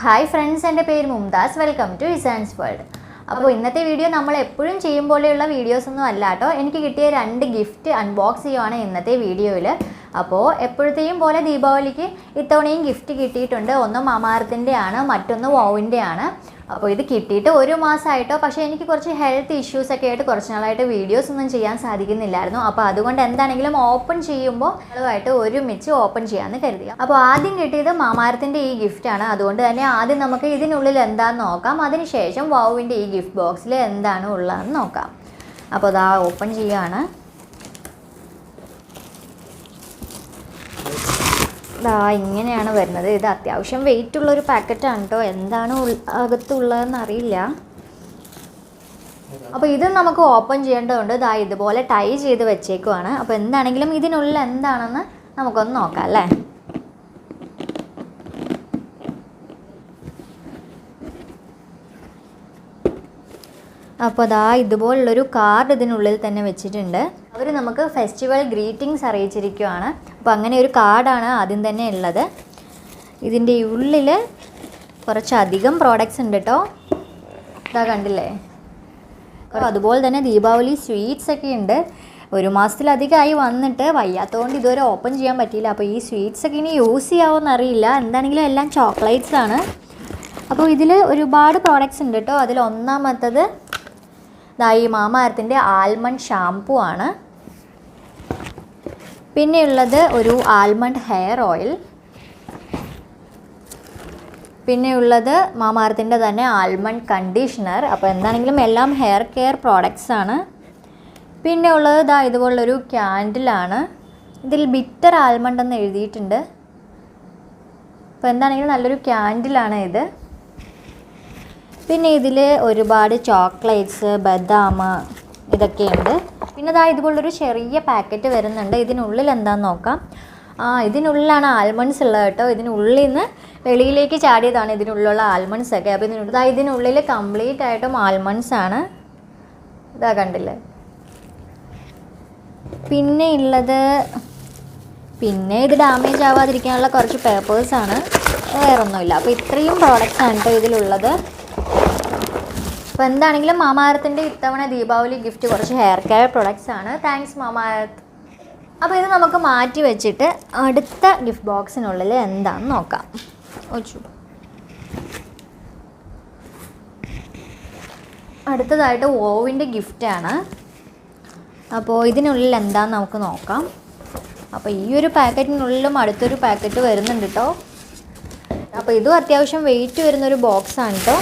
Hi friends, എൻ്റെ പേര് Mumtaz. Welcome to Izan's world. അപ്പോൾ ഇന്നത്തെ വീഡിയോ നമ്മൾ എപ്പോഴും ചെയ്യും പോലെയുള്ള വീഡിയോസൊന്നും അല്ല കേട്ടോ. എനിക്ക് കിട്ടിയ 2 ഗിഫ്റ്റ് അൺബോക്സ് ചെയ്യുവാണ് ഇന്നത്തെ വീഡിയോയിൽ. അപ്പോൾ എപ്പോഴത്തെയും പോലെ ദീപാവലിക്ക് ഇത്തവണയും ഗിഫ്റ്റ് കിട്ടിയിട്ടുണ്ട്. ഒന്ന് മാമാർത്തിൻ്റെ ആണ്, മറ്റൊന്ന് വോവിൻ്റെ ആണ്. അപ്പോൾ ഇത് കിട്ടിയിട്ട് 1 മാസമായിട്ടോ. പക്ഷേ എനിക്ക് കുറച്ച് ഹെൽത്ത് ഇഷ്യൂസൊക്കെ ആയിട്ട് കുറച്ച് നാളായിട്ട് വീഡിയോസ് ഒന്നും ചെയ്യാൻ സാധിക്കുന്നില്ലായിരുന്നു. അപ്പോൾ അതുകൊണ്ട് എന്താണെങ്കിലും ഓപ്പൺ ചെയ്യുമ്പോൾ അതുമായിട്ട് ഒരുമിച്ച് ഓപ്പൺ ചെയ്യാമെന്ന് കരുതി. അപ്പോൾ ആദ്യം കിട്ടിയത് മാമാർത്തിൻ്റെ ഈ ഗിഫ്റ്റാണ്. അതുകൊണ്ട് തന്നെ ആദ്യം നമുക്ക് ഇതിനുള്ളിൽ എന്താണെന്ന് നോക്കാം. അതിനുശേഷം വോവിൻ്റെ ഈ ഗിഫ്റ്റ് ബോക്സിൽ എന്താണ് ഉള്ളതെന്ന് നോക്കാം. അപ്പോൾ അതാ ഓപ്പൺ ചെയ്യുകയാണ്. ഇങ്ങനെയാണ് വരുന്നത്. ഇത് അത്യാവശ്യം വെയിറ്റ് ഉള്ളൊരു പാക്കറ്റാണ് കേട്ടോ. എന്താണ് അകത്തുള്ളതെന്ന് അറിയില്ല. അപ്പോൾ ഇത് നമുക്ക് ഓപ്പൺ ചെയ്യേണ്ടതുണ്ട്. ഇതുപോലെ ടൈ ചെയ്ത് വെച്ചേക്കുവാണ്. അപ്പോൾ എന്താണെങ്കിലും ഇതിനുള്ളിൽ എന്താണെന്ന് നമുക്കൊന്ന് നോക്കാം അല്ലേ. അപ്പോൾ ഇതുപോലുള്ളൊരു കാർഡ് ഇതിനുള്ളിൽ തന്നെ വെച്ചിട്ടുണ്ട്. അവർ നമുക്ക് ഫെസ്റ്റിവൽ ഗ്രീറ്റിംഗ്സ് അറിയിച്ചിരിക്കുകയാണ്. അപ്പോൾ അങ്ങനെ ഒരു കാർഡാണ് ആദ്യം തന്നെ ഉള്ളത്. ഇതിൻ്റെ ഉള്ളിൽ കുറച്ചധികം പ്രോഡക്റ്റ്സ് ഉണ്ട് കേട്ടോ. കണ്ടില്ലേ. അതുപോലെ തന്നെ ദീപാവലി സ്വീറ്റ്സ് ഒക്കെ ഉണ്ട്. 1 മാസത്തിലധികമായി വന്നിട്ട് വയ്യാത്തതുകൊണ്ട് ഇതുവരെ ഓപ്പൺ ചെയ്യാൻ പറ്റിയില്ല. അപ്പോൾ ഈ സ്വീറ്റ്സ് ഒക്കെ ഇനി യൂസ് ചെയ്യാമോയെന്ന് അറിയില്ല. എന്താണെങ്കിലും എല്ലാം ചോക്ലേറ്റ്സ് ആണ്. അപ്പോൾ ഇതിൽ ഒരുപാട് പ്രോഡക്റ്റ്സ് ഉണ്ട് കേട്ടോ. അതിൽ ഒന്നാമത്തത് ഈ മാമാർത്തിൻ്റെ ആൽമണ്ട് ഷാംപൂ ആണ്. പിന്നെയുള്ളത് ഒരു ആൽമണ്ട് ഹെയർ ഓയിൽ. പിന്നെയുള്ളത് മാമാർത്തിൻ്റെ തന്നെ ആൽമണ്ട് കണ്ടീഷണർ. അപ്പോൾ എന്താണെങ്കിലും എല്ലാം ഹെയർ കെയർ പ്രോഡക്റ്റ്സ് ആണ്. പിന്നെ ഉള്ളത് ഇതുപോലുള്ളൊരു ക്യാൻഡിലാണ്. ഇതിൽ ബിറ്റർ ആൽമണ്ട് എന്ന് എഴുതിയിട്ടുണ്ട്. അപ്പോൾ എന്താണെങ്കിലും നല്ലൊരു ക്യാൻഡിലാണ് ഇത്. പിന്നെ ഇതിൽ ഒരുപാട് ചോക്ലേറ്റ്സ്, ബദാം ഇതൊക്കെയുണ്ട്. പിന്നെ ഇതുപോലൊരു ചെറിയ പാക്കറ്റ് വരുന്നുണ്ട്. ഇതിനുള്ളിൽ എന്താണെന്ന് നോക്കാം. ഇതിനുള്ളിലാണ് ആൽമണ്ട്സ് ഉള്ളത് കേട്ടോ. ഇതിനുള്ളിൽ നിന്ന് വെളിയിലേക്ക് ചാടിയതാണ് ഇതിനുള്ളിലുള്ള ആൽമണ്ട്സ് ഒക്കെ. അപ്പോൾ ഇതിനുള്ളിൽ കംപ്ലീറ്റ് ആയിട്ടും ആൽമണ്ട്സ് ആണ്. കണ്ടില്ലേ. പിന്നെ ഉള്ളത് ഇത് ഡാമേജ് ആവാതിരിക്കാനുള്ള കുറച്ച് പേപ്പേഴ്സാണ്, വേറൊന്നുമില്ല. അപ്പോൾ ഇത്രയും പ്രോഡക്റ്റ്സ് ആണ് കേട്ടോ ഇതിലുള്ളത്. അപ്പോൾ എന്താണെങ്കിലും മാമാർത്തിൻ്റെ ഇത്തവണ ദീപാവലി ഗിഫ്റ്റ് കുറച്ച് ഹെയർ കെയർ പ്രൊഡക്ട്സ് ആണ്. Thanks Mamaearth. അപ്പോൾ ഇത് നമുക്ക് മാറ്റി വെച്ചിട്ട് അടുത്ത ഗിഫ്റ്റ് ബോക്സിനുള്ളിൽ എന്താണെന്ന് നോക്കാം. അടുത്തതായിട്ട് വോവിൻ്റെ ഗിഫ്റ്റാണ്. അപ്പോൾ ഇതിനുള്ളിൽ എന്താണെന്ന് നമുക്ക് നോക്കാം. അപ്പോൾ ഈ ഒരു പാക്കറ്റിനുള്ളിലും അടുത്തൊരു പാക്കറ്റ് വരുന്നുണ്ട് കേട്ടോ. അപ്പോൾ ഇതും അത്യാവശ്യം വെയിറ്റ് വരുന്നൊരു ബോക്സാണ് കേട്ടോ.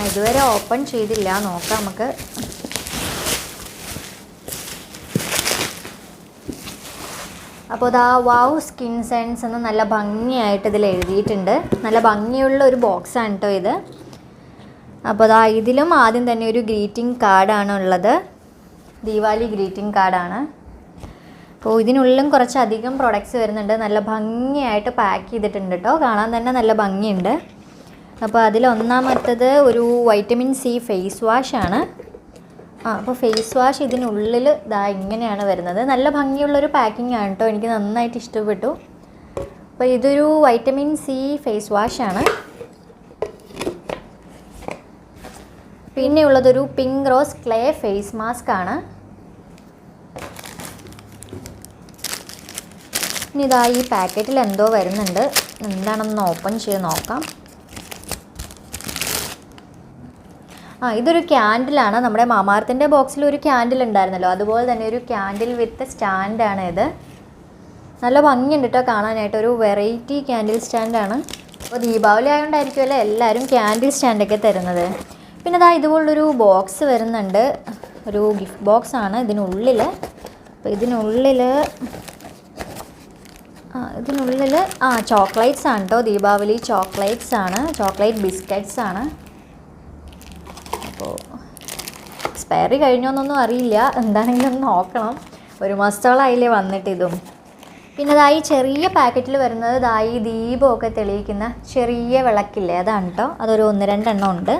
ഇതുവരെ ഓപ്പൺ ചെയ്തില്ല, നോക്കാം നമുക്ക്. അപ്പോൾ വാവ് സ്കിൻ സെൻസ് എന്ന് നല്ല ഭംഗിയായിട്ട് ഇതിൽ എഴുതിയിട്ടുണ്ട്. നല്ല ഭംഗിയുള്ള ഒരു ബോക്സാണ് കേട്ടോ ഇത്. അപ്പോൾ ഇതിലും ആദ്യം തന്നെ ഒരു ഗ്രീറ്റിംഗ് കാർഡാണ് ഉള്ളത്. ദീപാവലി ഗ്രീറ്റിംഗ് കാർഡാണ്. അപ്പോൾ ഇതിനുള്ളിലും കുറച്ചധികം പ്രൊഡക്ട്സ് വരുന്നുണ്ട്. നല്ല ഭംഗിയായിട്ട് പാക്ക് ചെയ്തിട്ടുണ്ട് കേട്ടോ. കാണാൻ തന്നെ നല്ല ഭംഗിയുണ്ട്. അപ്പോൾ അതിലൊന്നാമത്തത് ഒരു വൈറ്റമിൻ സി ഫേസ് വാഷാണ്. അപ്പോൾ ഫേസ് വാഷ് ഇതിനുള്ളിൽ ഇങ്ങനെയാണ് വരുന്നത്. നല്ല ഭംഗിയുള്ളൊരു പാക്കിംഗ് ആണ് കേട്ടോ. എനിക്ക് നന്നായിട്ട് ഇഷ്ടപ്പെട്ടു. അപ്പോൾ ഇതൊരു വൈറ്റമിൻ സി ഫേസ് വാഷാണ്. പിന്നെ ഉള്ളതൊരു pink rose clay face mask ആണ്. ഇനി ഈ പാക്കറ്റിൽ എന്തോ വരുന്നുണ്ട്. എന്താണെന്ന് ഓപ്പൺ ചെയ്ത് നോക്കാം. ഇതൊരു ക്യാൻഡിലാണ്. നമ്മുടെ മാമാർത്തിൻ്റെ ബോക്സിൽ ഒരു ക്യാൻഡിൽ ഉണ്ടായിരുന്നല്ലോ, അതുപോലെ തന്നെ ഒരു ക്യാൻഡിൽ വിത്ത് സ്റ്റാൻഡാണ് ഇത്. നല്ല ഭംഗിയുണ്ട് കേട്ടോ കാണാനായിട്ട്. ഒരു വെറൈറ്റി ക്യാൻഡിൽ സ്റ്റാൻഡാണ്. അപ്പോൾ ദീപാവലി ആയതുകൊണ്ടായിരിക്കുമല്ലോ എല്ലാവരും ക്യാൻഡിൽ സ്റ്റാൻഡൊക്കെ തരുന്നത്. പിന്നെ ഇതുപോലുള്ളൊരു ബോക്സ് വരുന്നുണ്ട്. ഒരു ഗിഫ്റ്റ് ബോക്സാണ് ഇതിനുള്ളിൽ. അപ്പോൾ ഇതിനുള്ളിൽ ചോക്ലേറ്റ്സ് ആണ് കേട്ടോ. ദീപാവലി ചോക്ലേറ്റ്സ് ആണ്. ചോക്ലേറ്റ് ബിസ്ക്കറ്റ്സ് ആണ്. അപ്പോൾ എക്സ്പയറി കഴിഞ്ഞോന്നൊന്നും അറിയില്ല. എന്താണെങ്കിലും ഒന്ന് നോക്കണം. 1 മാസത്തോളമായില്ലേ വന്നിട്ട് ഇതും. പിന്നെ ഈ ചെറിയ പാക്കറ്റിൽ വരുന്നത് ഈ ദീപമൊക്കെ തെളിയിക്കുന്ന ചെറിയ വിളക്കില്ലേ, അതാണ് കേട്ടോ. അതൊരു 1-2 എണ്ണം ഉണ്ട്.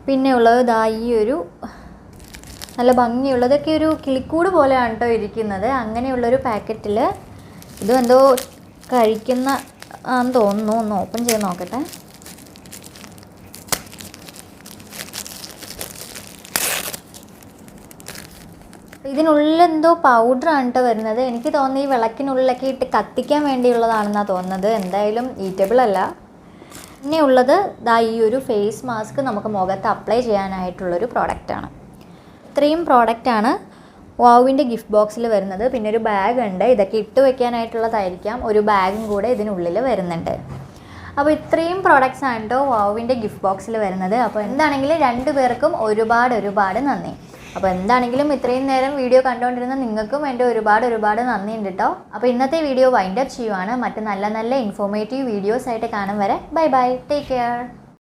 പിന്നെ ഉള്ളത് ഈ ഒരു നല്ല ഭംഗിയുള്ളതൊക്കെ ഒരു കിളിക്കൂട് പോലെയാണ് കേട്ടോ ഇരിക്കുന്നത്. അങ്ങനെയുള്ളൊരു പാക്കറ്റിൽ ഇതും എന്തോ കഴിക്കുന്ന ആന്ന് തോന്നുന്നു. ഒന്ന് ഓപ്പൺ ചെയ്ത് നോക്കട്ടെ. ഇതിനുള്ളിൽ എന്തോ പൗഡറാണ് കേട്ടോ വരുന്നത്. എനിക്ക് തോന്നുന്നു ഈ വിളക്കിനുള്ളിലൊക്കെ ഇട്ട് കത്തിക്കാൻ വേണ്ടിയുള്ളതാണെന്നാണ് തോന്നുന്നത്. എന്തായാലും ഈറ്റബിൾ അല്ല. പിന്നെ ഉള്ളത് ദാ ഈ ഒരു ഫേസ് മാസ്ക് നമുക്ക് മുഖത്ത് അപ്ലൈ ചെയ്യാനായിട്ടുള്ളൊരു പ്രോഡക്റ്റാണ്. ഇത്രയും പ്രോഡക്റ്റാണ് വാവിൻ്റെ ഗിഫ്റ്റ് ബോക്സിൽ വരുന്നത്. പിന്നെ ഒരു ബാഗ് ഉണ്ട്, ഇതൊക്കെ ഇട്ട് വെക്കാനായിട്ടുള്ളതായിരിക്കാം. ഒരു ബാഗും കൂടെ ഇതിനുള്ളിൽ വരുന്നുണ്ട്. അപ്പോൾ ഇത്രയും പ്രോഡക്റ്റ്സ് ആണ് കേട്ടോ വാവിൻ്റെ ഗിഫ്റ്റ് ബോക്സിൽ വരുന്നത്. അപ്പോൾ എന്താണെങ്കിലും 2 പേർക്കും ഒരുപാട് നന്ദി. അപ്പോൾ എന്താണെങ്കിലും ഇത്രയും നേരം വീഡിയോ കണ്ടുകൊണ്ടിരുന്ന നിങ്ങൾക്കും എൻ്റെ ഒരുപാട് നന്ദിയുണ്ട് കേട്ടോ. അപ്പോൾ ഇന്നത്തെ വീഡിയോ വൈൻഡ് അപ്പ് ചെയ്യുവാണ്. മറ്റ് നല്ല ഇൻഫോർമേറ്റീവ് വീഡിയോസ് ആയിട്ട് കാണും വരെ ബൈ, ടേക്ക് കെയർ.